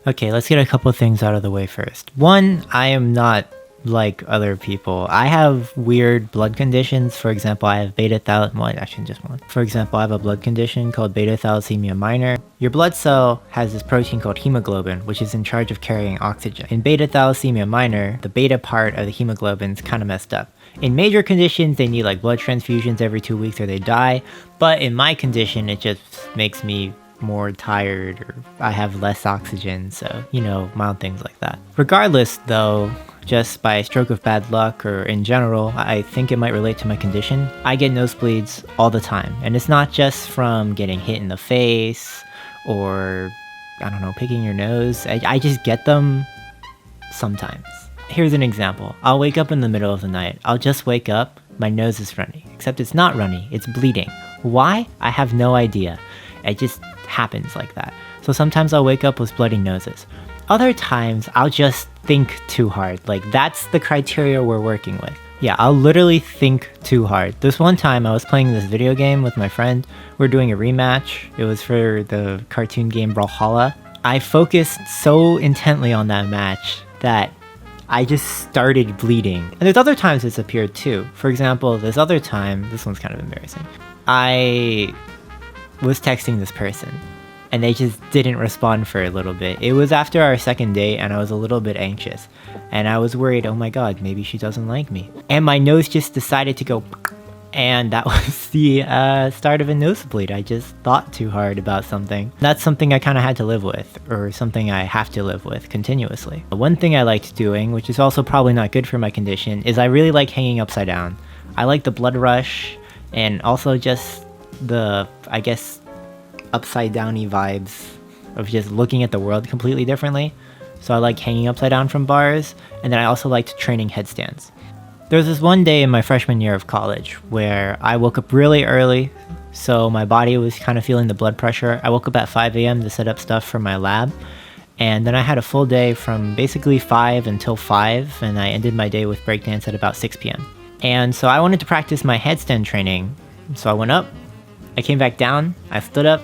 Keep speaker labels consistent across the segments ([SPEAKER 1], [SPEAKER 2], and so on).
[SPEAKER 1] Okay, let's get a couple things out of the way first. One, I am not like other people. I have weird blood conditions. For example, I have For example, I have a blood condition called beta thalassemia minor. Your blood cell has this protein called hemoglobin, which is in charge of carrying oxygen. In beta thalassemia minor, the beta part of the hemoglobin is kind of messed up. In major conditions, they need like blood transfusions every 2 weeks or they die. But in my condition, it just makes me more tired, or I have less oxygen, so mild things like that. Regardless though, just by a stroke of bad luck or in general, I think it might relate to my condition. I get nosebleeds all the time, and it's not just from getting hit in the face or I don't know, picking your nose. I just get them sometimes. Here's an example. I'll wake up in the middle of the night. I'll just wake up, my nose is runny, except it's not runny, it's bleeding. Why? I have no idea. It just happens like that. So sometimes I'll wake up with bloody noses. Other times I'll just think too hard. Like that's the criteria we're working with. Yeah, I'll literally think too hard. This one time I was playing this video game with my friend. We're doing a rematch. It was for the cartoon game Brawlhalla. I focused so intently on that match that I just started bleeding. And there's other times it's appeared too. For example, this other time, this one's kind of embarrassing. I was texting this person and they just didn't respond for a little bit. It was after our second date and I was a little bit anxious and I was worried, oh my god, maybe she doesn't like me. And my nose just decided to go, and that was the start of a nosebleed. I just thought too hard about something. That's something I kind of had to live with, or something I have to live with continuously. One thing I liked doing, which is also probably not good for my condition, is I really like hanging upside down. I like the blood rush and also just the, I guess, upside downy vibes of just looking at the world completely differently. So I like hanging upside down from bars, and then I also liked training headstands. There was this one day in my freshman year of college where I woke up really early, so my body was kind of feeling the blood pressure. I woke up at 5 a.m. to set up stuff for my lab, and then I had a full day from basically 5 until 5, and I ended my day with breakdance at about 6 p.m. And so I wanted to practice my headstand training, so I went up, I came back down, I stood up,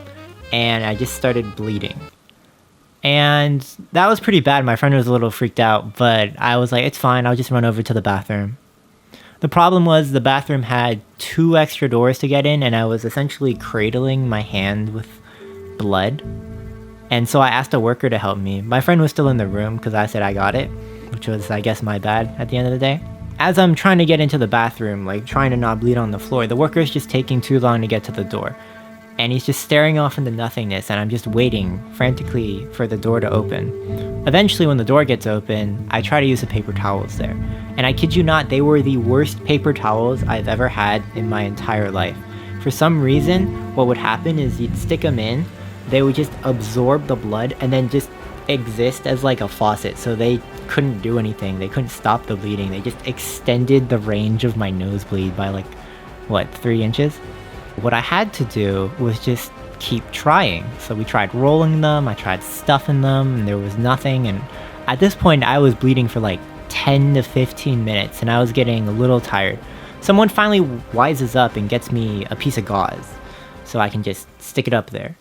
[SPEAKER 1] and I just started bleeding. And that was pretty bad. My friend was a little freaked out, but I was like, it's fine, I'll just run over to the bathroom. The problem was the bathroom had 2 extra doors to get in, and I was essentially cradling my hand with blood. And so I asked a worker to help me. My friend was still in the room because I said I got it, which was, I guess, my bad at the end of the day. As I'm trying to get into the bathroom, like trying to not bleed on the floor, the worker's just taking too long to get to the door. And he's just staring off into nothingness, and I'm just waiting frantically for the door to open. Eventually, when the door gets open, I try to use the paper towels there. And I kid you not, they were the worst paper towels I've ever had in my entire life. For some reason, what would happen is you'd stick them in, they would just absorb the blood and then just exist as like a faucet, so they couldn't do anything. They couldn't stop the bleeding. They just extended the range of my nosebleed by like, 3 inches? What I had to do was just keep trying. So we tried rolling them, I tried stuffing them, and there was nothing. And at this point, I was bleeding for like 10 to 15 minutes, and I was getting a little tired. Someone finally wises up and gets me a piece of gauze, so I can just stick it up there.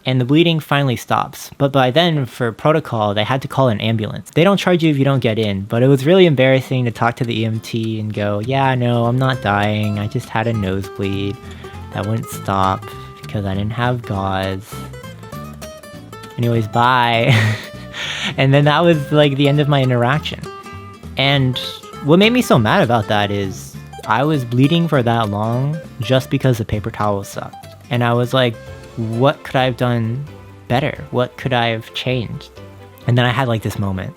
[SPEAKER 1] And the bleeding finally stops. But by then, for protocol, they had to call an ambulance. They don't charge you if you don't get in, but it was really embarrassing to talk to the EMT and go, yeah, no, I'm not dying, I just had a nosebleed. That wouldn't stop because I didn't have gauze. Anyways, bye. And then that was like the end of my interaction. And what made me so mad about that is I was bleeding for that long just because the paper towels sucked. And I was like, what could I have done better? What could I have changed? And then I had like this moment.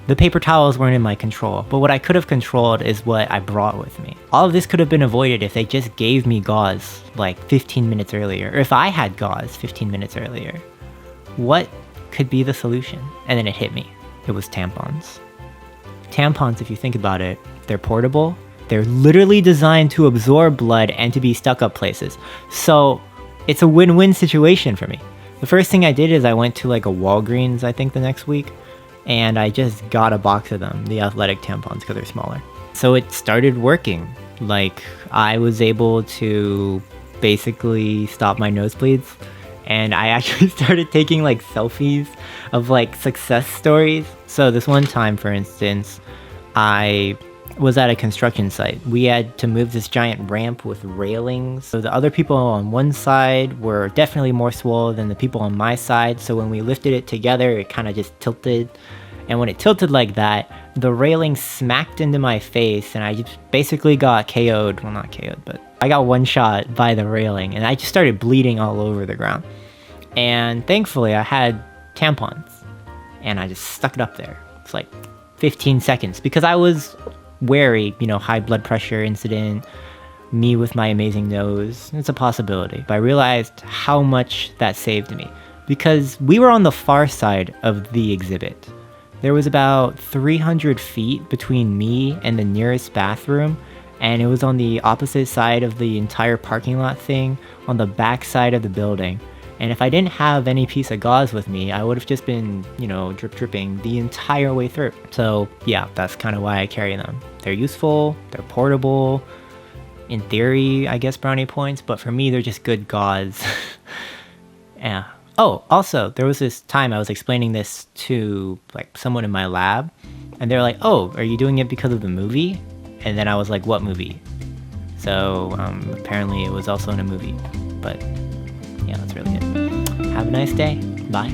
[SPEAKER 1] The paper towels weren't in my control, but what I could have controlled is what I brought with me. All of this could have been avoided if they just gave me gauze like 15 minutes earlier, or if I had gauze 15 minutes earlier. What could be the solution? And then it hit me. It was tampons. Tampons, if you think about it, they're portable. They're literally designed to absorb blood and to be stuck up places. So it's a win-win situation for me. The first thing I did is I went to like a Walgreens, I think the next week, and I just got a box of them, the athletic tampons, because they're smaller. So it started working. Like, I was able to basically stop my nosebleeds, and I actually started taking like selfies of like success stories. So this one time, for instance, I was at a construction site. We had to move this giant ramp with railings. So the other people on one side were definitely more swole than the people on my side. So when we lifted it together, it kind of just tilted. And when it tilted like that, the railing smacked into my face and I just basically got KO'd. Well, not KO'd, but I got one shot by the railing and I just started bleeding all over the ground. And thankfully I had tampons and I just stuck it up there. It's like 15 seconds because I was wary, high blood pressure incident, me with my amazing nose. It's a possibility. But I realized how much that saved me because we were on the far side of the exhibit. There was about 300 feet between me and the nearest bathroom, and it was on the opposite side of the entire parking lot thing, on the back side of the building. And if I didn't have any piece of gauze with me, I would have just been, dripping the entire way through. So yeah, that's kind of why I carry them. They're useful, they're portable. In theory, I guess brownie points, but for me, they're just good gauze. Yeah. Oh, also, there was this time I was explaining this to like someone in my lab, and they're like, "Oh, are you doing it because of the movie?" And then I was like, "What movie?" So apparently it was also in a movie, but yeah, that's really good. Have a nice day. Bye.